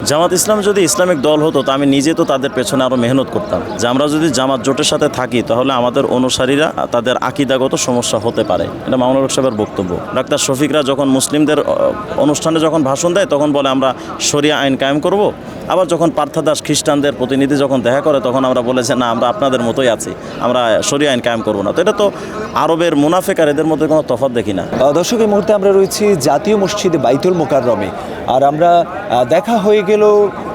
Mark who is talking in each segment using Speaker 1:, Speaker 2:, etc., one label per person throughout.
Speaker 1: জামাত ইসলাম যদি ইসলামিক দল হতো তো আমি নিজে তো তাদের পেছনে আরও মেহনত করতাম যে আমরা যদি জামাত জোটের সাথে থাকি তাহলে আমাদের অনুসারীরা তাদের আকীদাগত সমস্যা হতে পারে। এটা মামুনুল হক সাহেবের বক্তব্য। ডাক্তার শফিকরা যখন মুসলিমদের অনুষ্ঠানে যখন ভাষণ দেয় তখন বলে আমরা শরিয়া আইন কায়েম করব। আবার যখন পার্থাদাস খ্রিস্টানদের প্রতিনিধি যখন দেখা করে তখন আমরা বলে যে না আমরা আপনাদের মতোই আছি, আমরা শরিয়া আইন কায়েম করব না। তো এটা তো আরবের মুনাফিক আর এদের মধ্যে কোনো তফাৎ দেখি না।
Speaker 2: দর্শক, এই মুহূর্তে আমরা রয়েছি জাতীয় মসজিদে বাইতুল মোকাররমে, আর আমরা দেখা হয়ে গেল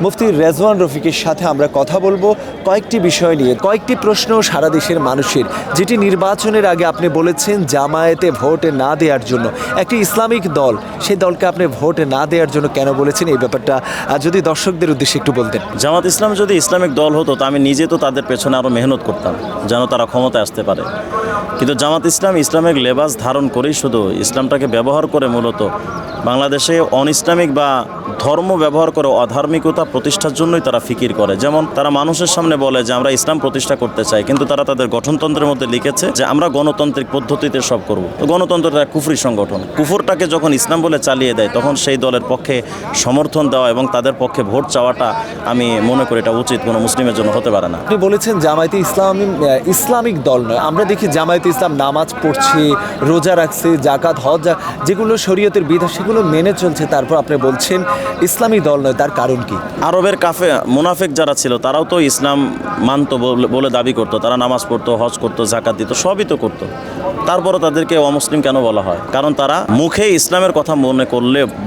Speaker 2: মুফতি রেজওয়ান রফিকের সাথে। আমরা কথা বলবো কয়েকটি বিষয় নিয়ে, কয়েকটি প্রশ্ন সারা দেশের মানুষের, যেটি নির্বাচনের আগে আপনি বলেছেন জামায়াতে ভোট না দেওয়ার জন্য, একটি ইসলামিক দল, সেই দলকে আপনি ভোট না দেওয়ার জন্য কেন বলেছেন, এই ব্যাপারটা যদি দর্শকদের উদ্দেশ্যে একটু বলতেন।
Speaker 1: জামাত ইসলাম যদি ইসলামিক দল হতো তো আমি নিজে তো তাদের পেছনে আরও মেহনত করতাম যেন তারা ক্ষমতায় আসতে পারে। কিন্তু জামাত ইসলাম ইসলামিক লেবাস ধারণ করেই শুধু ইসলামটাকে ব্যবহার করে মূলত বাংলাদেশে অনইসলামিক বা ধর্ম ব্যবহার করে অধার্মিকতা প্রতিষ্ঠার জন্যই তারা ফিকির করে। যেমন তারা মানুষের সামনে বলে যে আমরা ইসলাম প্রতিষ্ঠা করতে চাই, কিন্তু তারা তাদের গঠনতন্ত্রের মধ্যে লিখেছে যে আমরা গণতান্ত্রিক পদ্ধতিতে সব করব। তো গণতন্ত্রটা কুফরি সংগঠন, কুফরটাকে যখন ইসলাম বলে চালিয়ে দেয় তখন সেই দলের পক্ষে সমর্থন দেওয়া এবং তাদের পক্ষে ভোট চাওয়াটা আমি মনে করি এটা উচিত কোনো মুসলিমের জন্য হতে পারে না।
Speaker 2: আপনি বলেছেন জামায়াতে ইসলামিক দল নয়। আমরা দেখি জামায়াতে ইসলাম নামাজ পড়ছে, রোজা রাখছে, জাকাত হজ যেগুলো শরীয়তের বিধান সেগুলো মেনে চলছে, তারপর আপনি বলছেন ইসলামী দল নয়, তার কারণ কি?
Speaker 1: আরবের মুনাফিক যারা ছিল তারাও তো ইসলাম মানত বলে দাবি করতো, তারা নামাজ পড়তো, হজ করতো, জাকাত দিত, সবই তো করতো, তারপরও তাদেরকে অমুসলিম কেন বলা হয়? কারণ তারা মুখে ইসলামের কথা মনে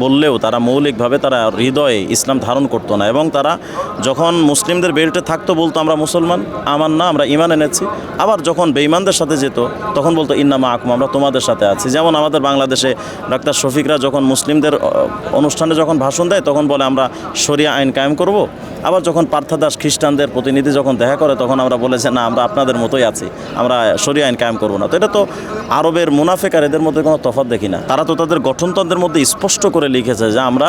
Speaker 1: বললেও তারা মৌলিকভাবে তারা হৃদয়ে ইসলাম ধারণ করতো না, এবং তারা যখন মুসলিমদের বেল্টে থাকতো বলতো আমরা মুসলমান, আমার না, আমরা ঈমান এনেছি। আবার যখন বেঈমানদের সাথে যেত তখন বলতো ইন্নামা আকুম, আমরা তোমাদের সাথে আছি। যেমন আমাদের বাংলাদেশে ডাক্তার শফিকরা যখন মুসলিমদের অনুষ্ঠানে যখন ভাষণ দেয় তখন বলে আমরা শরিয়া আইন কায়েম করব। আবার যখন পার্থাদাস খ্রিস্টানদের প্রতিনিধি যখন দেখা করে তখন আমরা বলে যে না আমরা আপনাদের মতোই আছি, আমরা শরিয়া আইন কায়েম করব না। তো এটা তো আরবের মুনাফিক আর এদের মধ্যে কোনো তফাৎ দেখি না। তারা তো তাদের গঠনতন্ত্রের মধ্যে স্পষ্ট করে লিখেছে যে আমরা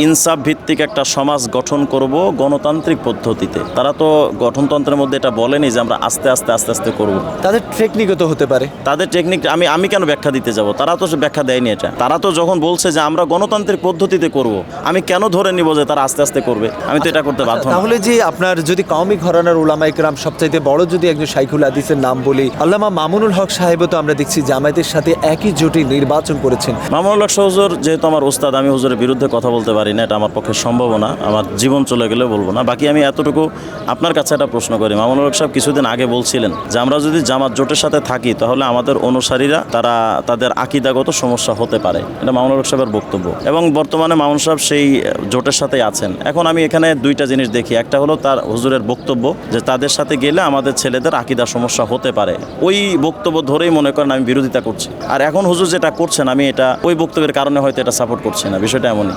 Speaker 1: ইনসাফ ভিত্তিক একটা সমাজ গঠন করব গণতান্ত্রিক পদ্ধতিতে। তারা তো গঠনতন্ত্রের মধ্যে এটা বলেনি যে আমরা আস্তে আস্তে আস্তে আস্তে করব।
Speaker 2: তাদের টেকনিকও তো হতে পারে।
Speaker 1: তাদের টেকনিক আমি কেন ব্যাখ্যা দিতে যাব? তারা তো ব্যাখ্যা দেয়নি এটা। তারা তো যখন বলছে যে আমরা গণতান্ত্রিক পদ্ধতিতে করব, আমি কেন ধরে নিব যে তারা আস্তে আস্তে করবে? আমি তো এটা করতে বাধ্য না।
Speaker 2: তাহলে যে আপনার যদি কওমি ঘরানার উলামা ইকরাম সবচাইতে বড় যদি একজন শাইখুল হাদিসের নাম বলি, আল্লামা মামুনুল হক সাহেবও তো আমরা দেখছি জামায়াতের সাথে একই জোটে নির্বাচন করেছেন।
Speaker 1: মামুনুল হক হুজুর যেহেতু আমার উস্তাদ, আমি হুজুরের বিরুদ্ধে কথা বলতে পারি না, এটা আমার পক্ষে সম্ভব না, আমার জীবন চলে গেলে বলবো না। বাকি আমি এতটুকু আপনার কাছে একটা প্রশ্ন করি, মামুনুল হক সাহেব কিছুদিন আগে বলছিলেন যে আমরা যদি জামাত জোটের সাথে থাকি তাহলে আমাদের অনুসারীরা তাদের আকীদাগত সমস্যা হতে পারে। এটা মামুনুল হক সাহেবের বক্তব্য, এবং বর্তমানে মামুন সাহেব সেই জোটের সাথেই আছেন। এখন আমি এখানে দুইটা জিনিস দেখি, একটা হলো তার হুজুরের বক্তব্য যে তাদের সাথে গেলে আমাদের ছেলেদের আকীদা সমস্যা হতে পারে, ওই বক্তব্য ধরেই মনে করেন আমি বিরোধিতা করছি। আর এখন হুজুর যেটা করছেন আমি এটা ওই বক্তব্যের কারণে হয়তো এটা সাপোর্ট করছি না, বিষয়টা এমনই।